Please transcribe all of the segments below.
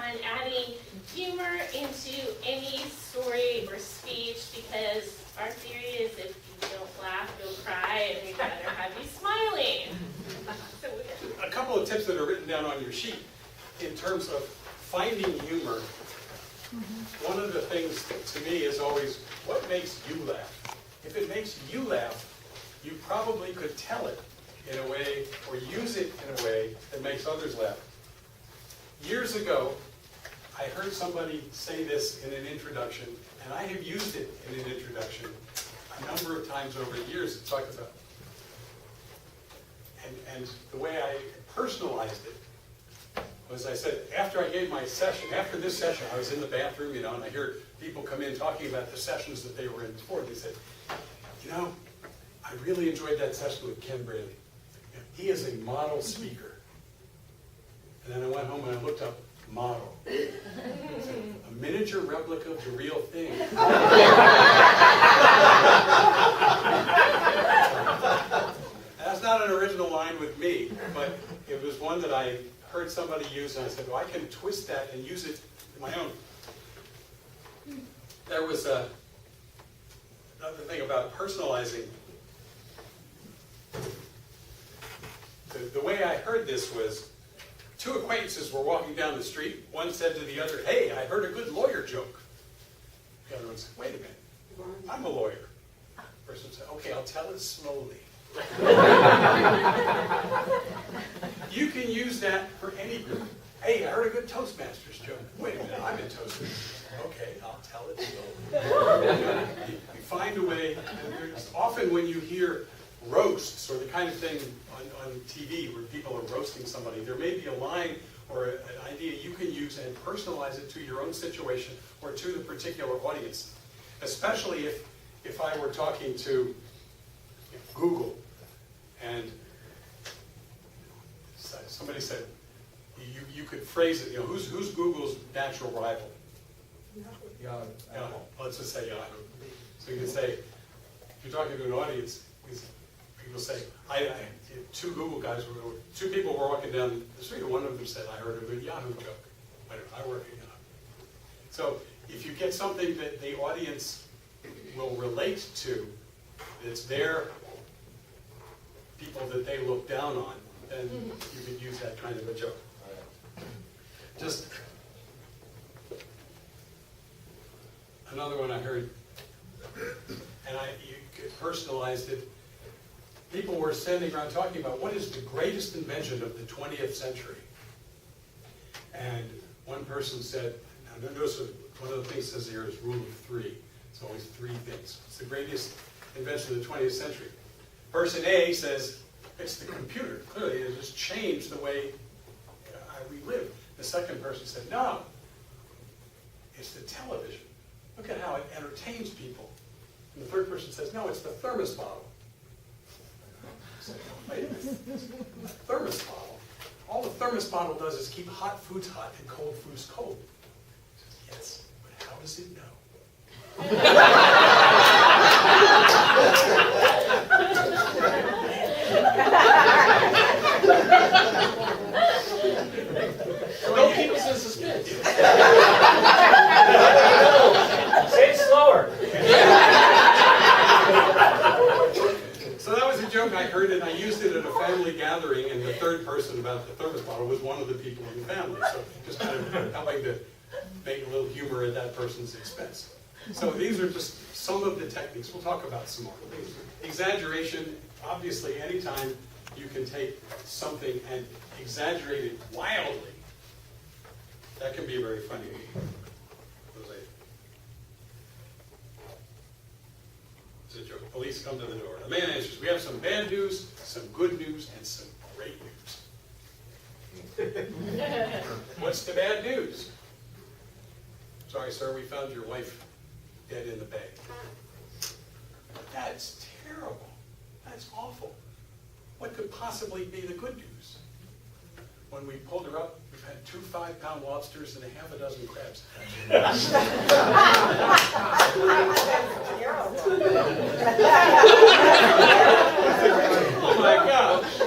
on adding humor into any story or speech, because our theory is if you don't laugh, you'll cry, and we'd rather have you smiling. So A couple of tips that are written down on your sheet in terms of finding humor. One of the things to me is always, what makes you laugh? If it makes you laugh, you probably could tell it in a way, or use it in a way that makes others laugh. Years ago, I heard somebody say this in an introduction, and I have used it in an introduction a number of times over the years to talk about. And the way I personalized it was, I said, after I gave my session, after this session, I was in the bathroom, and I hear people come in talking about the sessions that they were in before. They said, I really enjoyed that session with Ken Brady. He is a model speaker. And then I went home and I looked up model. A miniature replica of the real thing. That's not an original line with me, but it was one that I heard somebody use, and I said, well, I can twist that and use it in my own. There was another thing about personalizing. The way I heard this was, two acquaintances were walking down the street. One said to the other, hey, I heard a good lawyer joke. The other one said, wait a minute, I'm a lawyer. The person said, okay, I'll tell it slowly. You can use that for any group. Hey, I heard a good Toastmasters joke. Wait a minute, I'm in Toastmasters. Okay, I'll tell it slowly. You find a way. Often when you hear roasts, or the kind of thing on TV where people are roasting somebody, there may be a line or an idea you can use and personalize it to your own situation or to the particular audience. Especially if I were talking to Google and somebody said, you could phrase it, who's Google's natural rival? Yahoo. Let's just say Yahoo. So you can say, if you're talking to an audience, people say, two Google guys, two people were walking down the street, and one of them said, I heard a good Yahoo joke. I work at Yahoo. So if you get something that the audience will relate to, it's their people that they look down on, then you could use that kind of a joke. Just another one I heard, and you personalized it. People were standing around talking about what is the greatest invention of the 20th century. And one person said, now notice one of the things it says here is rule of three. It's always three things. It's the greatest invention of the 20th century. Person A says, it's the computer. Clearly, it has changed the way we live. The second person said, no, it's the television. Look at how it entertains people. And the third person says, no, it's the thermos bottle. I said, wait a minute, thermos bottle? All the thermos bottle does is keep hot foods hot and cold foods cold. He says, yes, but how does it know? Don't keep us in suspense. Say it slower. So that was a joke I heard, and I used it at a family gathering, and the third person about the thermos bottle was one of the people in the family. So just kind of helping to make a little humor at that person's expense. So these are just some of the techniques. We'll talk about some more. Exaggeration, obviously, anytime you can take something and exaggerate it wildly, that can be very funny. It's a joke. Police come to the door. The man answers, we have some bad news, some good news, and some great news. What's the bad news? Sorry, sir, we found your wife dead in the bag. That's terrible. That's awful. What could possibly be the good news? When we pulled her up, we've had 2 5-pound lobsters and a half a dozen crabs. Oh my gosh.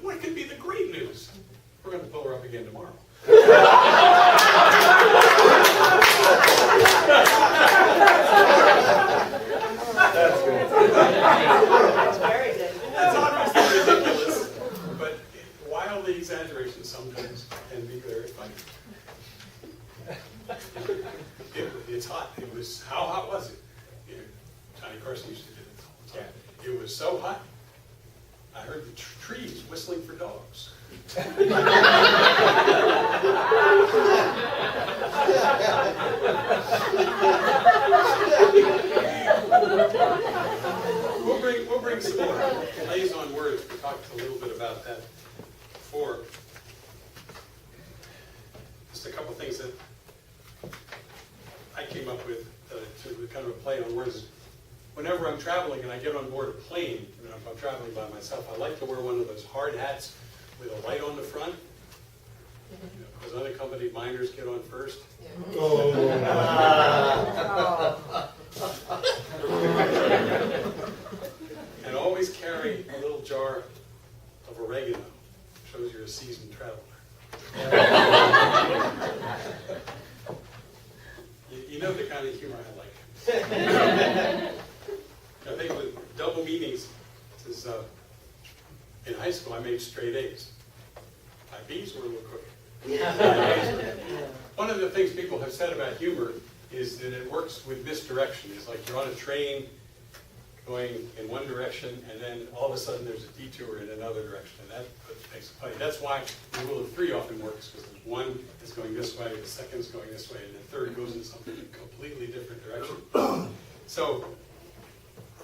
What could be the great news? We're going to pull her up again tomorrow. funny. It's hot. It was, how hot was it? You know, Johnny Carson used to do it all the time. It was so hot, I heard the trees whistling for dogs. We'll bring some more plays on words. We talked a little bit about that before. Just a couple things that I came up with to kind of a play on words. Whenever I'm traveling and I get on board a plane, you know, if I'm traveling by myself, I like to wear one of those hard hats with a light on the front. Because unaccompanied minors get on first. And always carry a little jar of oregano. Shows you're a seasoned traveler. You know the kind of humor I like. I think with double meanings, is, in high school I made straight A's. My B's were a little crooked. One of the things people have said about humor is that it works with misdirection. It's like you're on a train going in one direction, and then all of a sudden there's a detour in another direction, and that makes it funny. That's why the rule of three often works, because one is going this way, the second is going this way, and the third goes in something completely different direction. So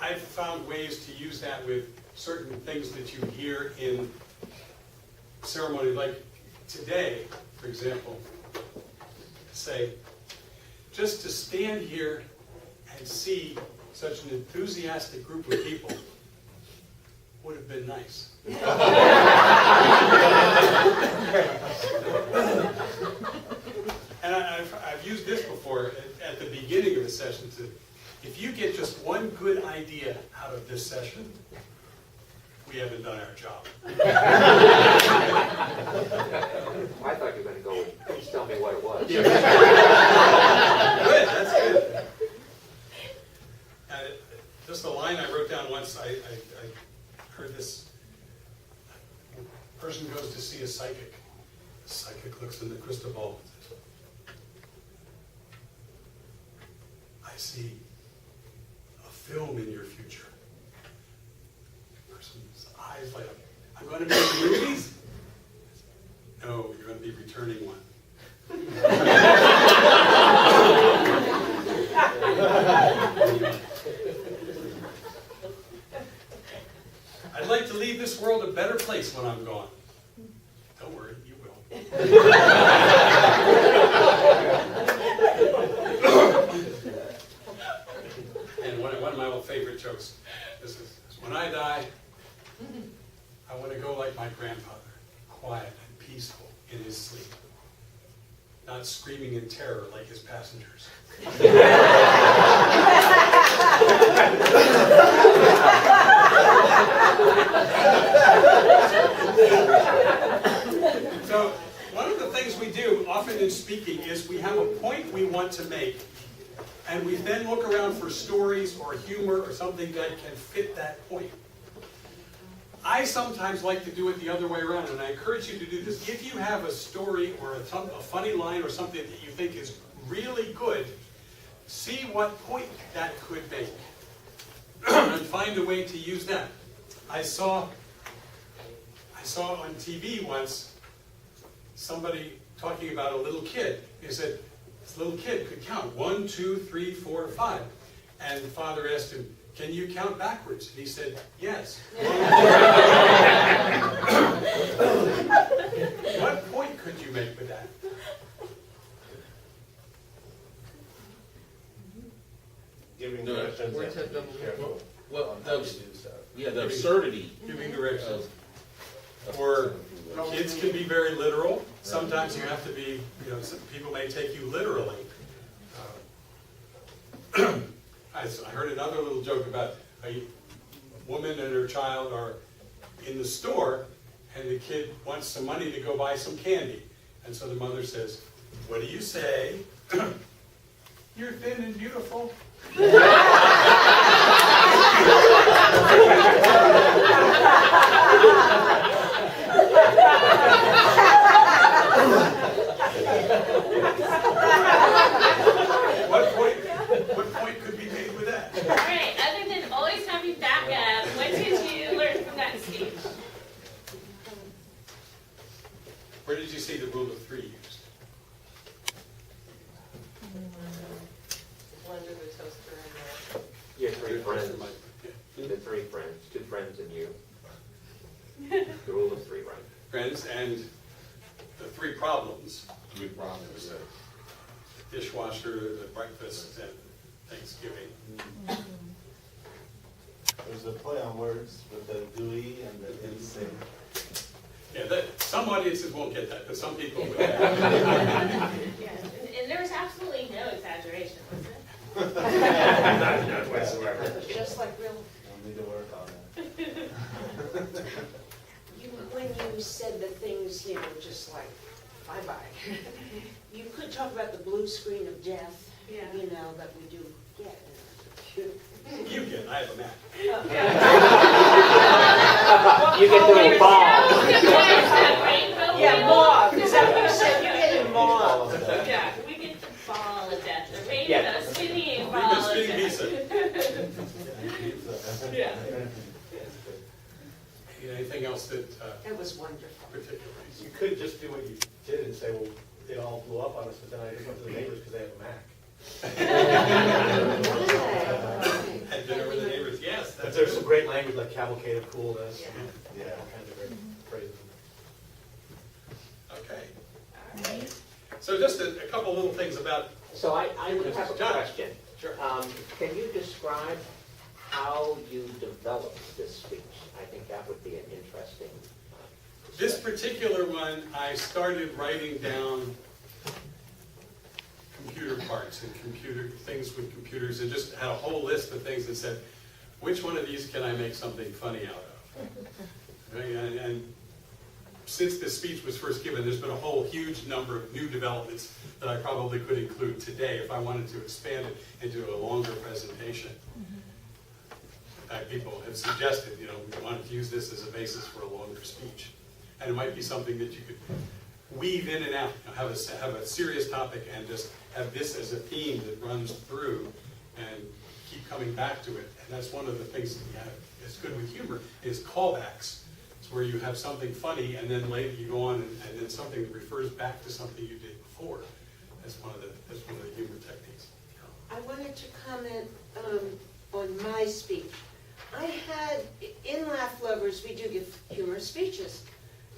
I've found ways to use that with certain things that you hear in ceremony, like today, for example, say, just to stand here and see such an enthusiastic group of people would have been nice. And I've used this before at the beginning of the session. If you get just one good idea out of this session, we haven't done our job. I thought you were going to go with, please tell me what it was. Good, that's good. Just a line I wrote down once, I heard this. A person goes to see a psychic. The psychic looks in the crystal ball and says, I see a film in your future. The person's eyes light up. I'm going to be in movies? No, you're going to be returning one. I'd like to leave this world a better place when I'm gone. Don't worry, you will. And one of my old favorite jokes is when I die, I want to go like my grandfather, quiet and peaceful in his sleep, not screaming in terror like his passengers. So, one of the things we do often in speaking is we have a point we want to make, and we then look around for stories or humor or something that can fit that point. I sometimes like to do it the other way around, and I encourage you to do this. If you have a story or a funny line or something that you think is really good, see what point that could make, and find a way to use that. I saw on TV once somebody talking about a little kid. He said, this little kid could count 1, 2, 3, 4, 5. And the father asked him, can you count backwards? And he said, yes. What point could you make with that? Giving directions. Well, the absurdity. Giving directions. Or kids can be very literal. Sometimes you have to be, some people may take you literally. I heard another little joke about a woman and her child are in the store, and the kid wants some money to go buy some candy. And so the mother says, what do you say? You're thin and beautiful. Where did you see the rule of three used? Blender the toaster in there. Your three friends, Yeah. the three friends, two friends and you. The rule of three, right? Friends and the three problems. Three problems. The dishwasher, the breakfast, and Thanksgiving. There's a play on words with the gooey and the insane. Yeah, some audiences won't get that, but some people will. Yeah, and there was absolutely no exaggeration, was there? Not whatsoever. Just like real, We'll need to work on that. when you said the things, just like, bye-bye. You could talk about the blue screen of death, Yeah. that we do get in our computer. You get, I have a Mac. You get the involved. Yeah, mauve, is that what you said? You're getting mauve. Yeah, we get the ball of death, or maybe Yeah. a skinny ball Leave the of skinny death. pizza. Yeah. Anything else that That was wonderful. particularly? You could just do what you did and say, well, it all blew up on us, but then I just went to the neighbors because they have a Mac. Had dinner with the neighbors, yes. But there's some great language like cavalcade of coolness. Yeah. Yeah, all kinds of great phrases. Okay. So just a couple little things about, So I would have a John. question. sure. Can you describe how you developed this speech? I think that would be an interesting. This particular one, I started writing down computer parts and computer things with computers, and just had a whole list of things that said, which one of these can I make something funny out of? Okay, and since this speech was first given, there's been a whole huge number of new developments that I probably could include today if I wanted to expand it into a longer presentation. In fact, people have suggested, we wanted to use this as a basis for a longer speech. And it might be something that you could weave in and out, have a serious topic and just have this as a theme that runs through and keep coming back to it. And that's one of the things that's good with humor is callbacks. It's where you have something funny and then later you go on and then something that refers back to something you did before. That's one of the humor techniques. I wanted to comment on my speech. I had, in Laugh Lovers, we do give humorous speeches.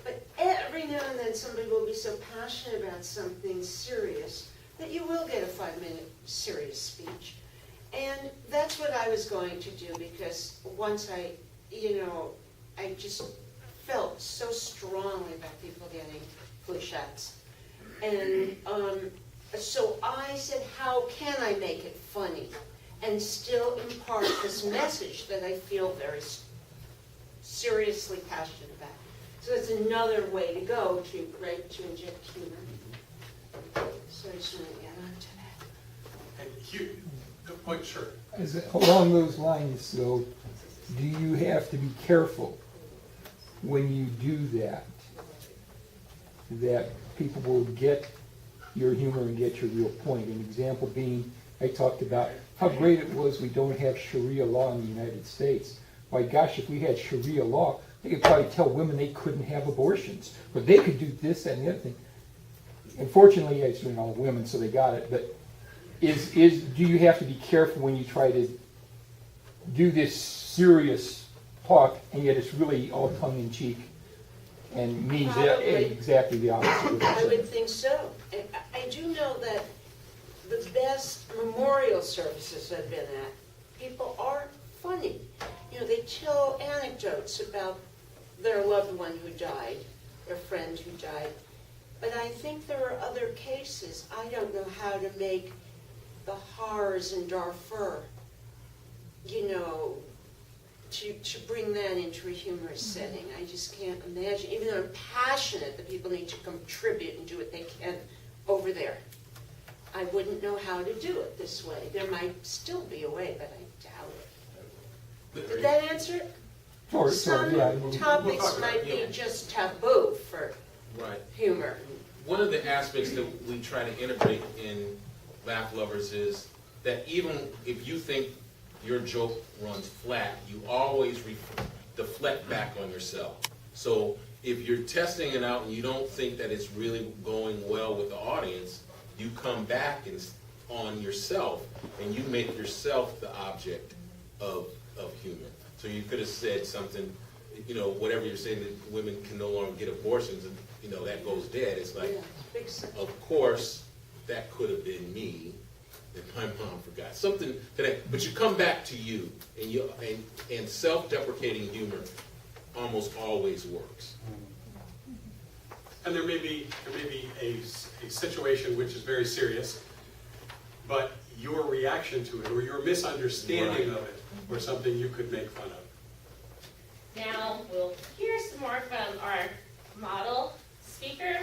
But every now and then somebody will be so passionate about something serious that you will get a 5-minute serious speech. And that's what I was going to do because once I just felt so strongly about people getting flu shots. And so I said, how can I make it funny and still impart this message that I feel very seriously passionate about? So it's another way to go to inject humor. So I just want to add on to that. And point, sure. Along those lines, though, do you have to be careful when you do that people will get your humor and get your real point? An example being, I talked about how great it was we don't have Sharia law in the United States. My gosh, if we had Sharia law, they could probably tell women they couldn't have abortions, but they could do this and the other thing. Unfortunately, it's all women, so they got it. But do you have to be careful when you try to do this serious talk, and yet it's really all tongue in cheek and means exactly the opposite of what I you're would think so. And I do know that the best memorial services I've been at, people are funny. They tell anecdotes about their loved one who died, their friend who died. But I think there are other cases. I don't know how to make the horrors in Darfur, to bring that into a humorous setting. I just can't imagine. Even though I'm passionate that people need to contribute and do what they can over there, I wouldn't know how to do it this way. There might still be a way, but I doubt it. Did that answer it? Some yeah. topics might be just taboo for Right. humor. One of the aspects that we try to integrate in Laugh Lovers is that even if you think your joke runs flat, you always deflect back on yourself. So if you're testing it out and you don't think that it's really going well with the audience, you come back on yourself and you make yourself the object of humor. So you could have said something, whatever you're saying, that women can no longer get abortions, and that goes dead. It's like, Yeah, big sense. of course, that could have been me, and my mom forgot something today. But you come back to you, and self-deprecating humor almost always works. And there may be a situation which is very serious, but your reaction to it or your misunderstanding of it or something you could make fun of. Now, we'll hear some more from our model speaker.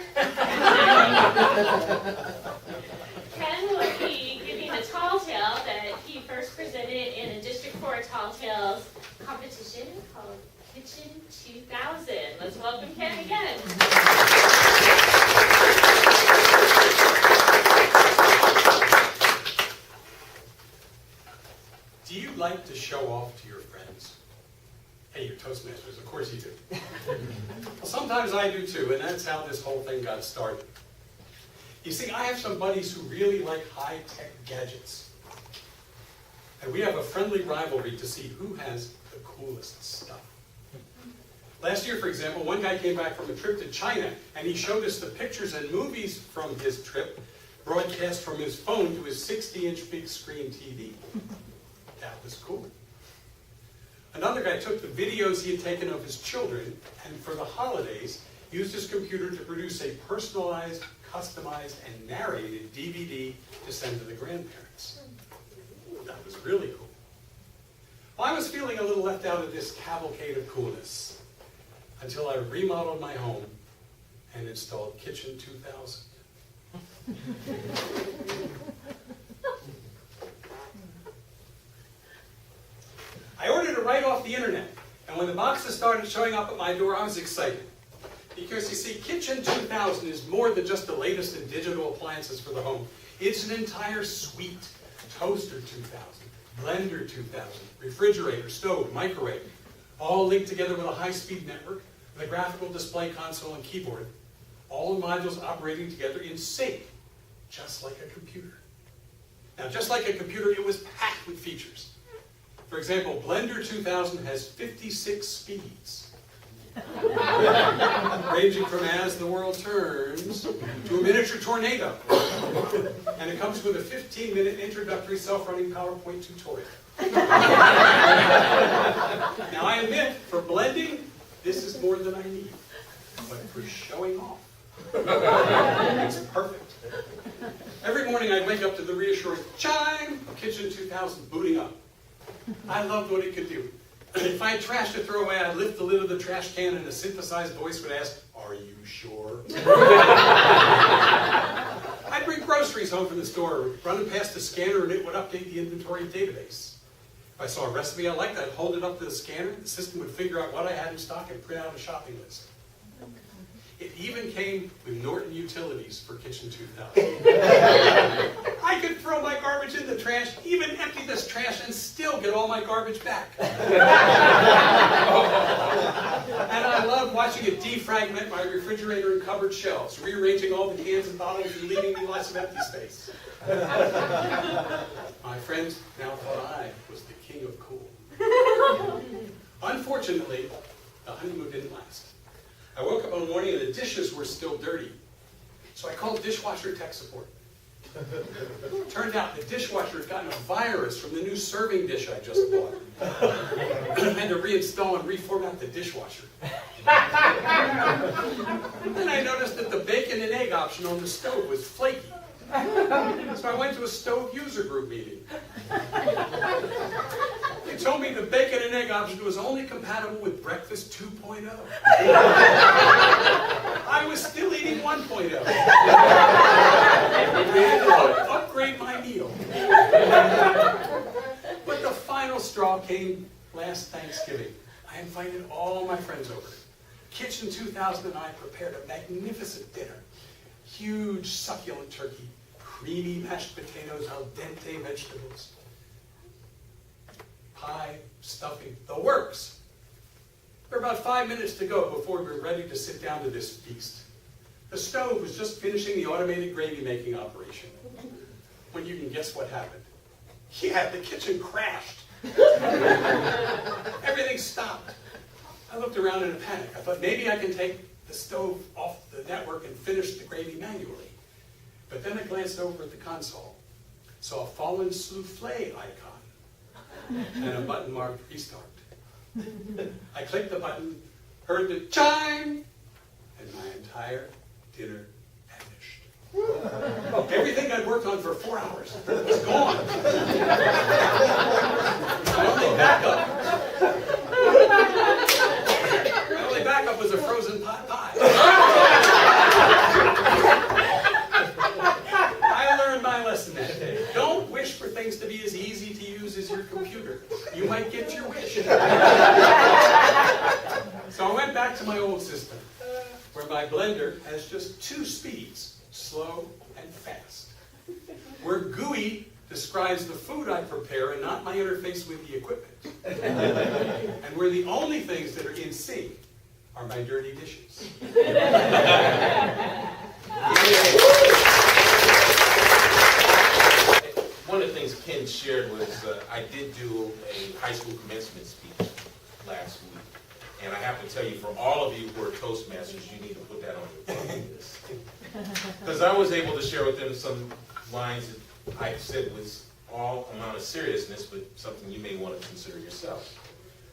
Ken will be giving a tall tale that he first presented in a District 4 Tall Tales competition called Kitchen 2000. Let's welcome Ken again. Do you like to show off to your friends? Hey, you're Toastmasters, of course you do. Well, sometimes I do too, and that's how this whole thing got started. You see, I have some buddies who really like high-tech gadgets. And we have a friendly rivalry to see who has the coolest stuff. Last year, for example, one guy came back from a trip to China, and he showed us the pictures and movies from his trip, broadcast from his phone to his 60-inch big screen TV. That was cool. Another guy took the videos he had taken of his children, and for the holidays, used his computer to produce a personalized, customized, and narrated DVD to send to the grandparents. That was really cool. Well, I was feeling a little left out of this cavalcade of coolness until I remodeled my home and installed Kitchen 2000. I ordered it right off the internet, and when the boxes started showing up at my door, I was excited. Because you see, Kitchen 2000 is more than just the latest in digital appliances for the home. It's an entire suite. Toaster 2000, blender 2000, refrigerator, stove, microwave, all linked together with a high-speed network, with a graphical display console and keyboard, all the modules operating together in sync, just like a computer. Now, just like a computer, it was packed with features. For example, Blender 2000 has 56 speeds, ranging from as the world turns to a miniature tornado. And it comes with a 15-minute introductory self-running PowerPoint tutorial. Now I admit, for blending, this is more than I need. But for showing off, it's perfect. Every morning I'd wake up to the reassuring chime of Kitchen 2000 booting up. I loved what it could do. If I had trash to throw away, I'd lift the lid of the trash can and a synthesized voice would ask, "Are you sure?" I'd bring groceries home from the store, run it past the scanner, and it would update the inventory database. If I saw a recipe I liked, I'd hold it up to the scanner, the system would figure out what I had in stock and print out a shopping list. It even came with Norton Utilities for Kitchen 2000. I could throw my garbage in the trash, even empty this trash, and still get all my garbage back. And I loved watching it defragment my refrigerator and cupboard shelves, rearranging all the cans and bottles and leaving me lots of empty space. My friends now thought I was the king of cool. Unfortunately, the honeymoon didn't last. I woke up one morning and the dishes were still dirty. So I called dishwasher tech support. Turned out the dishwasher had gotten a virus from the new serving dish I just bought. I had to reinstall and reformat the dishwasher. Then I noticed that the bacon and egg option on the stove was flaky. So I went to a stove user group meeting. They told me the bacon and egg option was only compatible with breakfast 2.0. I was still eating 1.0. I had to upgrade my meal. But the final straw came last Thanksgiving. I invited all my friends over. Kitchen 2000 and I prepared a magnificent dinner. Huge succulent turkey, creamy mashed potatoes, al dente vegetables, pie, stuffing, the works. There were about 5 minutes to go before we were ready to sit down to this feast. The stove was just finishing the automated gravy making operation. When you can guess what happened. Yeah, the kitchen crashed. Everything stopped. I looked around in a panic. I thought maybe I can take the stove off the network and finish the gravy manually. But then I glanced over at the console, saw a fallen souffle icon, and a button marked restart. I clicked the button, heard the chime, and my entire dinner vanished. Everything I'd worked on for 4 hours was gone. My only backup was a frozen pot pie. I learned my lesson that day. Don't wish for things to be as easy to use as your computer. You might get your wish. So I went back to my old system, where my blender has just 2 speeds, slow and fast. Where GUI describes the food I prepare and not my interface with the equipment. And where the only things that are in sync are my dirty dishes. One of the things Ken shared was I did do a high school commencement speech last week. And I have to tell you, for all of you who are Toastmasters, you need to put that on your bucket list. Because I was able to share with them some lines that I said was all amount of seriousness, but something you may want to consider yourself.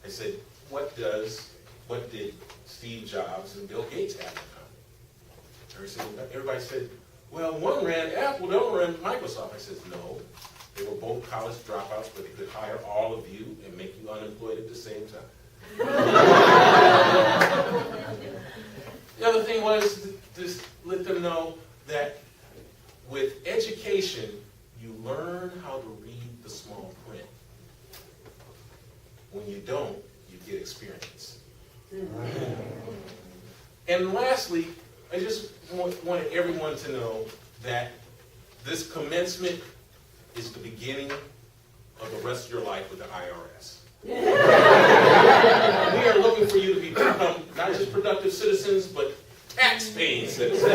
I said, what did Steve Jobs and Bill Gates have in common? Everybody said, well, one ran Apple, the other ran Microsoft. I said, no. They were both college dropouts, but they could hire all of you and make you unemployed at the same time. The other thing was to just let them know that with education, you learn how to read the small print. When you don't, you get experience. And lastly, I just wanted everyone to know that this commencement is the beginning of the rest of your life with the IRS. We are looking for you to become not just productive citizens, but tax-paying citizens.